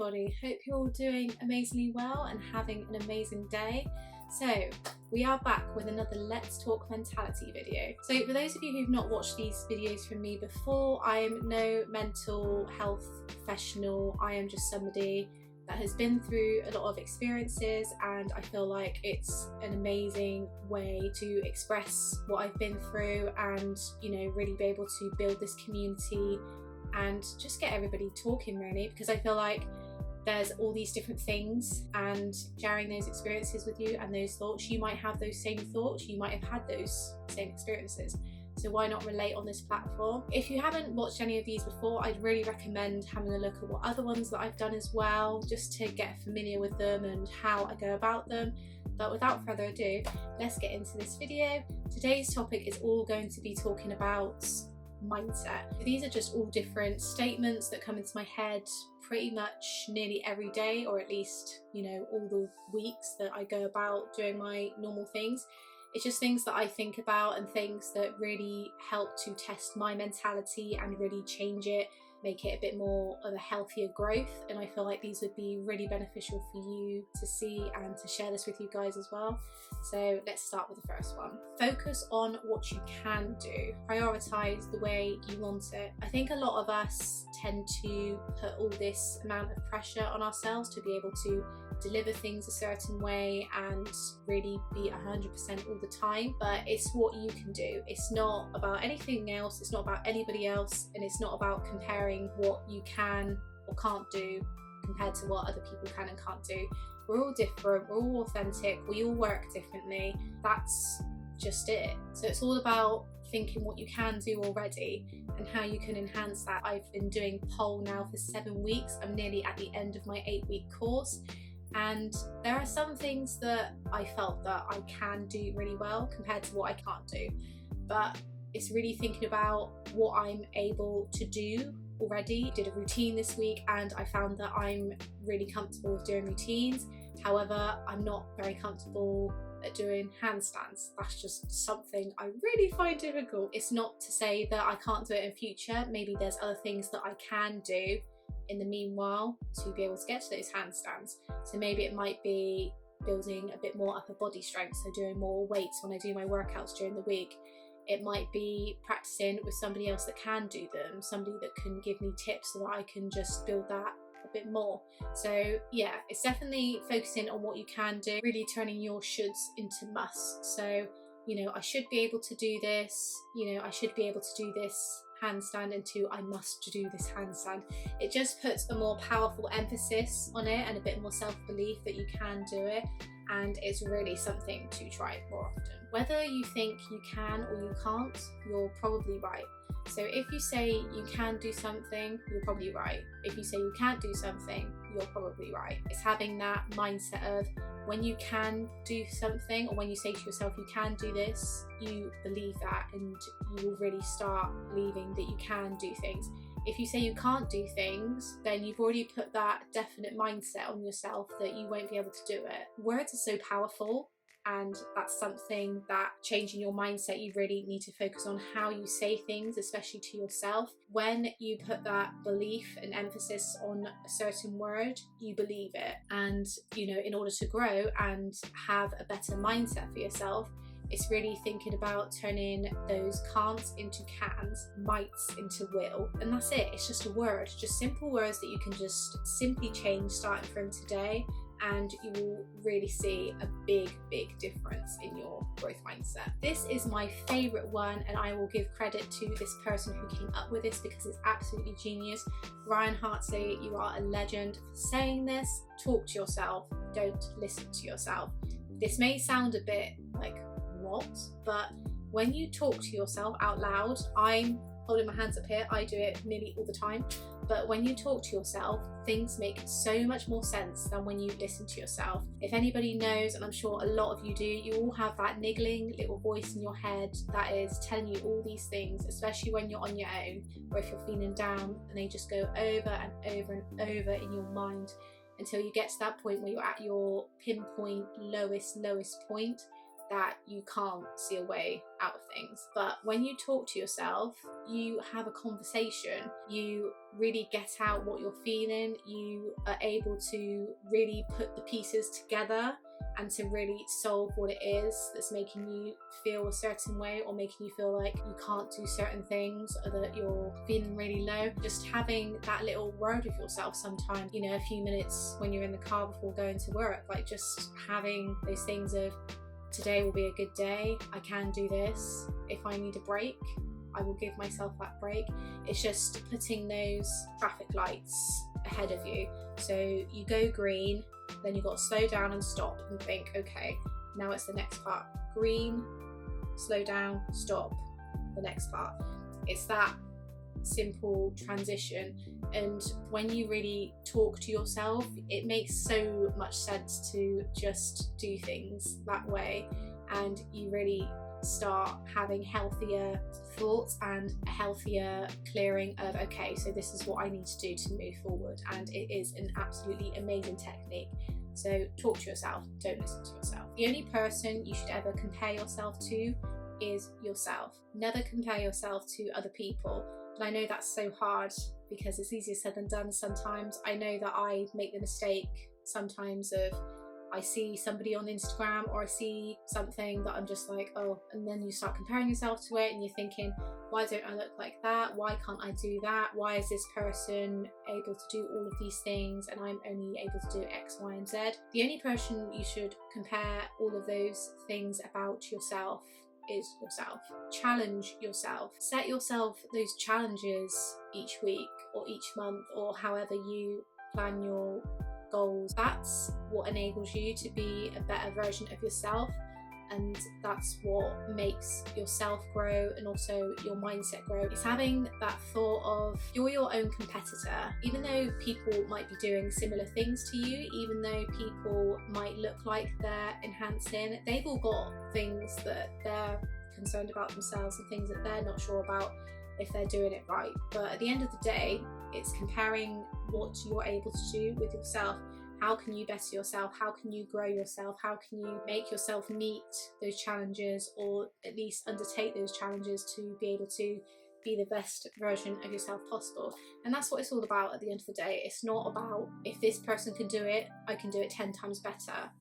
everybody, hope you're all doing amazingly well and having an amazing day. So we are back with another Let's Talk Mentality video. So for those of you who've not watched these videos from me before, I am no mental health professional. I am just somebody that has been through a lot of experiences, and I feel like it's an amazing way to express what I've been through and, you know, really be able to build this community and just get everybody talking, really, because I feel like there's all these different things, and sharing those experiences with you and those thoughts, you might have those same thoughts, you might have had those same experiences. So why not relate on this platform? If you haven't watched any of these before, I'd really recommend having a look at what other ones that I've done as well, just to get familiar with them and how I go about them. But without further ado, let's get into this video. Today's topic is all going to be talking about mindset. These are just all different statements that come into my head pretty much nearly every day, or at least, you know, all the weeks that I go about doing my normal things. It's just things that I think about and things that really help to test my mentality and really change it, make it a bit more of a healthier growth. And I feel like these would be really beneficial for you to see and to share this with you guys as well. So let's start with the first one. Focus on what you can do. Prioritize the way you want it. I think a lot of us tend to put all this amount of pressure on ourselves to be able to deliver things a certain way and really be 100% all the time, but it's what you can do. It's not about anything else, it's not about anybody else, and it's not about comparing what you can or can't do compared to what other people can and can't do. We're all different, we're all authentic, we all work differently. That's just it. So it's all about thinking what you can do already and how you can enhance that. I've been doing pole now for 7 weeks. I'm nearly at the end of my 8-week course, and there are some things that I felt that I can do really well compared to what I can't do, but it's really thinking about what I'm able to do already. Did a routine this week and I found that I'm really comfortable with doing routines. However, I'm not very comfortable at doing handstands. That's just something I really find difficult. It's not to say that I can't do it in future. Maybe there's other things that I can do in the meanwhile to be able to get to those handstands. So maybe it might be building a bit more upper body strength, so doing more weights when I do my workouts during the week. It might be practicing with somebody else that can do them, somebody that can give me tips so that I can just build that a bit more. So yeah, it's definitely focusing on what you can do, really turning your shoulds into musts. So, you know, I should be able to do this, you know, I should be able to do this handstand, into I must do this handstand. It just puts a more powerful emphasis on it and a bit more self-belief that you can do it, and it's really something to try more often. Whether you think you can or you can't, you're probably right. So if you say you can do something, you're probably right. If you say you can't do something, you're probably right. It's having that mindset of when you can do something, or when you say to yourself you can do this, you believe that and you will really start believing that you can do things. If you say you can't do things, then you've already put that definite mindset on yourself that you won't be able to do it. Words are so powerful, and that's something that, changing your mindset, you really need to focus on how you say things, especially to yourself. When you put that belief and emphasis on a certain word, you believe it. And, you know, in order to grow and have a better mindset for yourself, it's really thinking about turning those can'ts into cans, mights into will. And that's it. It's just a word, just simple words that you can just simply change starting from today, and you will really see a big difference in your growth mindset. This is my favorite one, and I will give credit to this person who came up with this because it's absolutely genius. Ryan Hartley, you are a legend for saying this. Talk to yourself, don't listen to yourself. This may sound a bit like, what? But when you talk to yourself out loud, I'm holding my hands up here, I do it nearly all the time, but when you talk to yourself, things make so much more sense than when you listen to yourself. If anybody knows, and I'm sure a lot of you do, you all have that niggling little voice in your head that is telling you all these things, especially when you're on your own, or if you're feeling down, and they just go over and over and over in your mind until you get to that point where you're at your pinpoint lowest point. that you can't see a way out of things. But when you talk to yourself, you have a conversation, you really get out what you're feeling, you are able to really put the pieces together and to really solve what it is that's making you feel a certain way, or making you feel like you can't do certain things, or that you're feeling really low. Just having that little word with yourself sometimes, you know, a few minutes when you're in the car before going to work, like just having those things of, today will be a good day, I can do this, if I need a break, I will give myself that break. It's just putting those traffic lights ahead of you. So you go green, then you've got to slow down and stop and think, okay, now it's the next part. Green, slow down, stop, the next part. It's that simple transition. And when you really talk to yourself, it makes so much sense to just do things that way, and you really start having healthier thoughts and a healthier clearing of, okay, so this is what I need to do to move forward. And it is an absolutely amazing technique. So talk to yourself, don't listen to yourself. The only person you should ever compare yourself to is yourself. Never compare yourself to other people. And I know that's so hard because it's easier said than done sometimes. I know that I make the mistake sometimes of, I see somebody on Instagram or I see something that I'm just like, oh, and then you start comparing yourself to it and you're thinking, why don't I look like that? Why can't I do that? Why is this person able to do all of these things and I'm only able to do X, Y, and Z? The only person you should compare all of those things about yourself is yourself. Challenge yourself. Set yourself those challenges each week or each month, or however you plan your goals. That's what enables you to be a better version of yourself, and that's what makes yourself grow and also your mindset grow. It's having that thought of, you're your own competitor. Even though people might be doing similar things to you, even though people might look like they're enhancing, they've all got things that they're concerned about themselves and things that they're not sure about if they're doing it right. But at the end of the day, it's comparing what you're able to do with yourself. How can you better yourself? How can you grow yourself? How can you make yourself meet those challenges, or at least undertake those challenges to be able to be the best version of yourself possible? And that's what it's all about at the end of the day. It's not about, if this person can do it, I can do it 10 times better.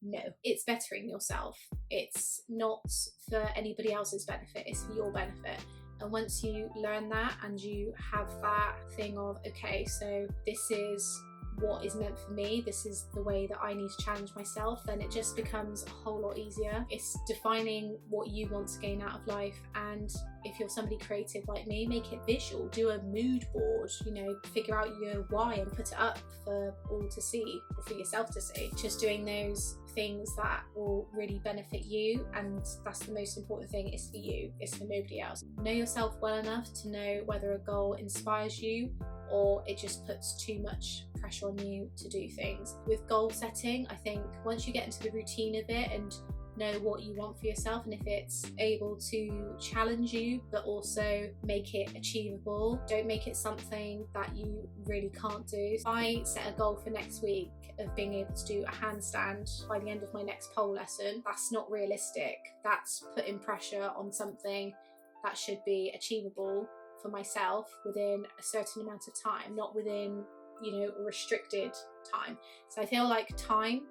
No, it's bettering yourself. It's not for anybody else's benefit, it's for your benefit. And once you learn that and you have that thing of, okay, so this is what is meant for me, this is the way that I need to challenge myself, then it just becomes a whole lot easier. It's defining what you want to gain out of life, and if you're somebody creative like me, make it visual. Do a mood board, you know, figure out your why and put it up for all to see, or for yourself to see. Just doing those things that will really benefit you, and that's the most important thing. It's for you, it's for nobody else. Know yourself well enough to know whether a goal inspires you or it just puts too much pressure on you to do things. With goal setting, I think once you get into the routine of it and know what you want for yourself, and if it's able to challenge you but also make it achievable, don't make it something that you really can't do. If I set a goal for next week of being able to do a handstand by the end of my next pole lesson, that's not realistic. That's putting pressure on something that should be achievable for myself within a certain amount of time, not within, you know, a restricted time. So I feel like time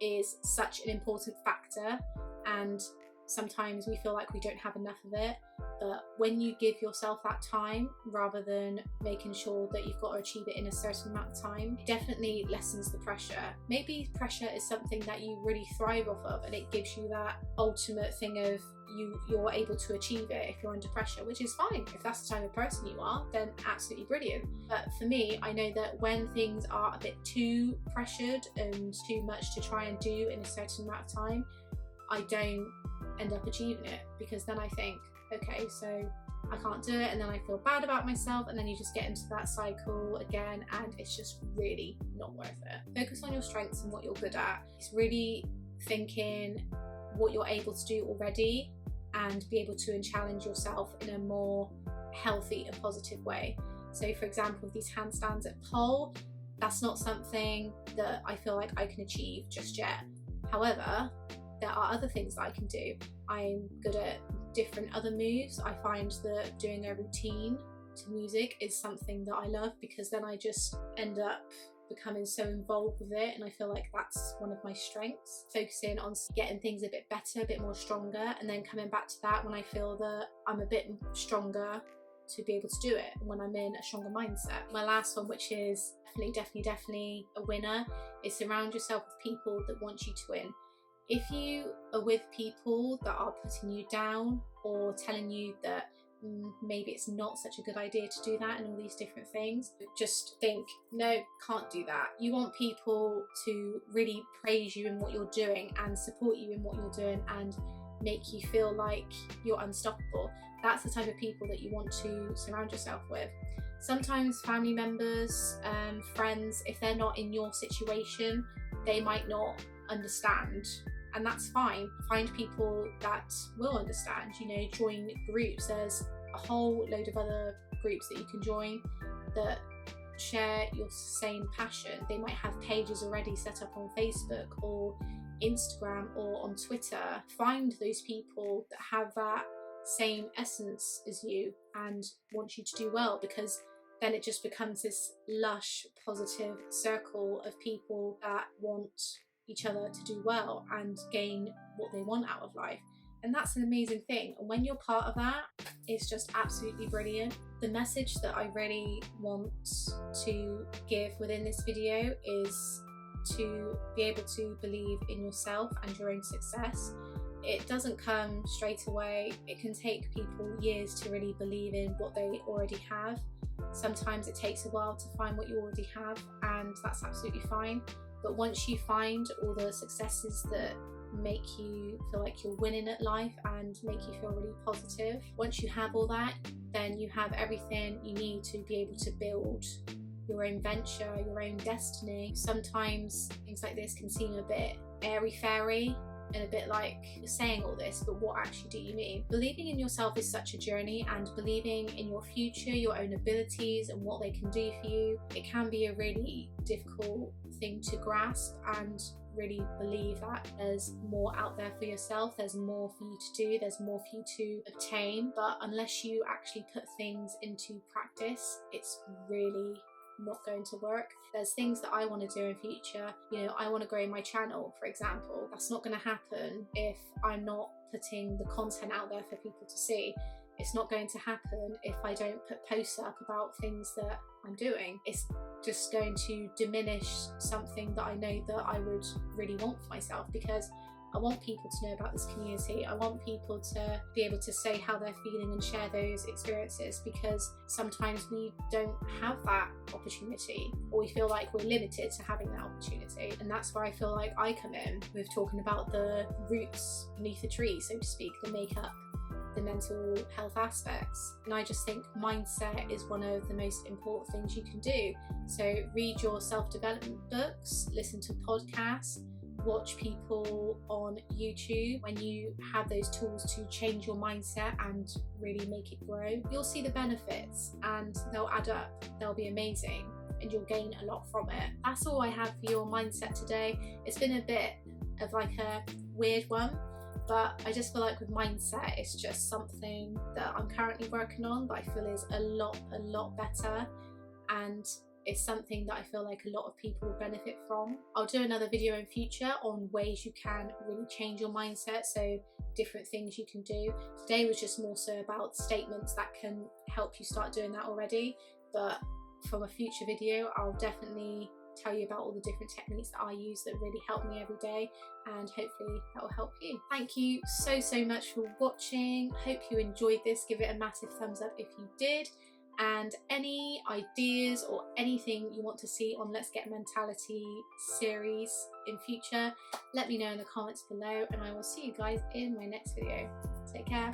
is such an important factor, and sometimes we feel like we don't have enough of it. But when you give yourself that time, rather than making sure that you've got to achieve it in a certain amount of time, it definitely lessens the pressure. Maybe pressure is something that you really thrive off of, and it gives you that ultimate thing of you're able to achieve it if you're under pressure, which is fine. If that's the type of person you are, then absolutely brilliant. But for me, I know that when things are a bit too pressured and too much to try and do in a certain amount of time, I don't end up achieving it, because then I think, okay, so I can't do it, and then I feel bad about myself, and then you just get into that cycle again, and it's just really not worth it. Focus on your strengths and what you're good at. It's really thinking what you're able to do already and be able to challenge yourself in a more healthy and positive way. So for example, with these handstands at pole, that's not something that I feel like I can achieve just yet. However, there are other things that I can do. I'm good at different other moves. I find that doing a routine to music is something that I love, because then I just end up becoming so involved with it, and I feel like that's one of my strengths, focusing on getting things a bit better, a bit more stronger, and then coming back to that when I feel that I'm a bit stronger to be able to do it, when I'm in a stronger mindset. My last one, which is definitely a winner, is surround yourself with people that want you to win. If you are with people that are putting you down or telling you that maybe it's not such a good idea to do that and all these different things, just think, no, can't do that. You want people to really praise you in what you're doing and support you in what you're doing and make you feel like you're unstoppable. That's the type of people that you want to surround yourself with. Sometimes family members, friends, if they're not in your situation, they might not understand, and that's fine. Find people that will understand, you know, join groups. There's a whole load of other groups that you can join that share your same passion. They might have pages already set up on Facebook or Instagram or on Twitter. Find those people that have that same essence as you and want you to do well, because then it just becomes this lush, positive circle of people that want each other to do well and gain what they want out of life. And that's an amazing thing. And when you're part of that, it's just absolutely brilliant. The message that I really want to give within this video is to be able to believe in yourself and your own success. It doesn't come straight away. It can take people years to really believe in what they already have. Sometimes it takes a while to find what you already have, and that's absolutely fine. But once you find all the successes that make you feel like you're winning at life and make you feel really positive, once you have all that, then you have everything you need to be able to build your own venture, your own destiny. Sometimes things like this can seem a bit airy-fairy and a bit like you're saying all this, but what actually do you mean? Believing in yourself is such a journey, and believing in your future, your own abilities and what they can do for you, it can be a really difficult thing to grasp and really believe that there's more out there for yourself, there's more for you to do, there's more for you to obtain. But unless you actually put things into practice, it's really not going to work. There's things that I want to do in future. You know, I want to grow my channel, for example. That's not going to happen if I'm not putting the content out there for people to see. It's not going to happen if I don't put posts up about things that I'm doing. It's just going to diminish something that I know that I would really want for myself, because I want people to know about this community. I want people to be able to say how they're feeling and share those experiences, because sometimes we don't have that opportunity, or we feel like we're limited to having that opportunity. And that's where I feel like I come in with talking about the roots beneath the tree, so to speak, that make up the mental health aspects. And I just think mindset is one of the most important things you can do. So read your self-development books, listen to podcasts, watch people on YouTube. When you have those tools to change your mindset and really make it grow, you'll see the benefits and they'll add up. They'll be amazing and you'll gain a lot from it. That's all I have for your mindset today. It's been a bit of like a weird one, but I just feel like with mindset, it's just something that I'm currently working on that I feel is a lot better, and it's something that I feel like a lot of people will benefit from. I'll do another video in future on ways you can really change your mindset, so different things you can do. Today was just more so about statements that can help you start doing that already, but from a future video I'll definitely tell you about all the different techniques that I use that really help me every day, and hopefully that will help you. Thank you so much for watching. Hope you enjoyed this. Give it a massive thumbs up if you did, and any ideas or anything you want to see on Let's Get Mentality series in future, let me know in the comments below, and I will see you guys in my next video. Take care.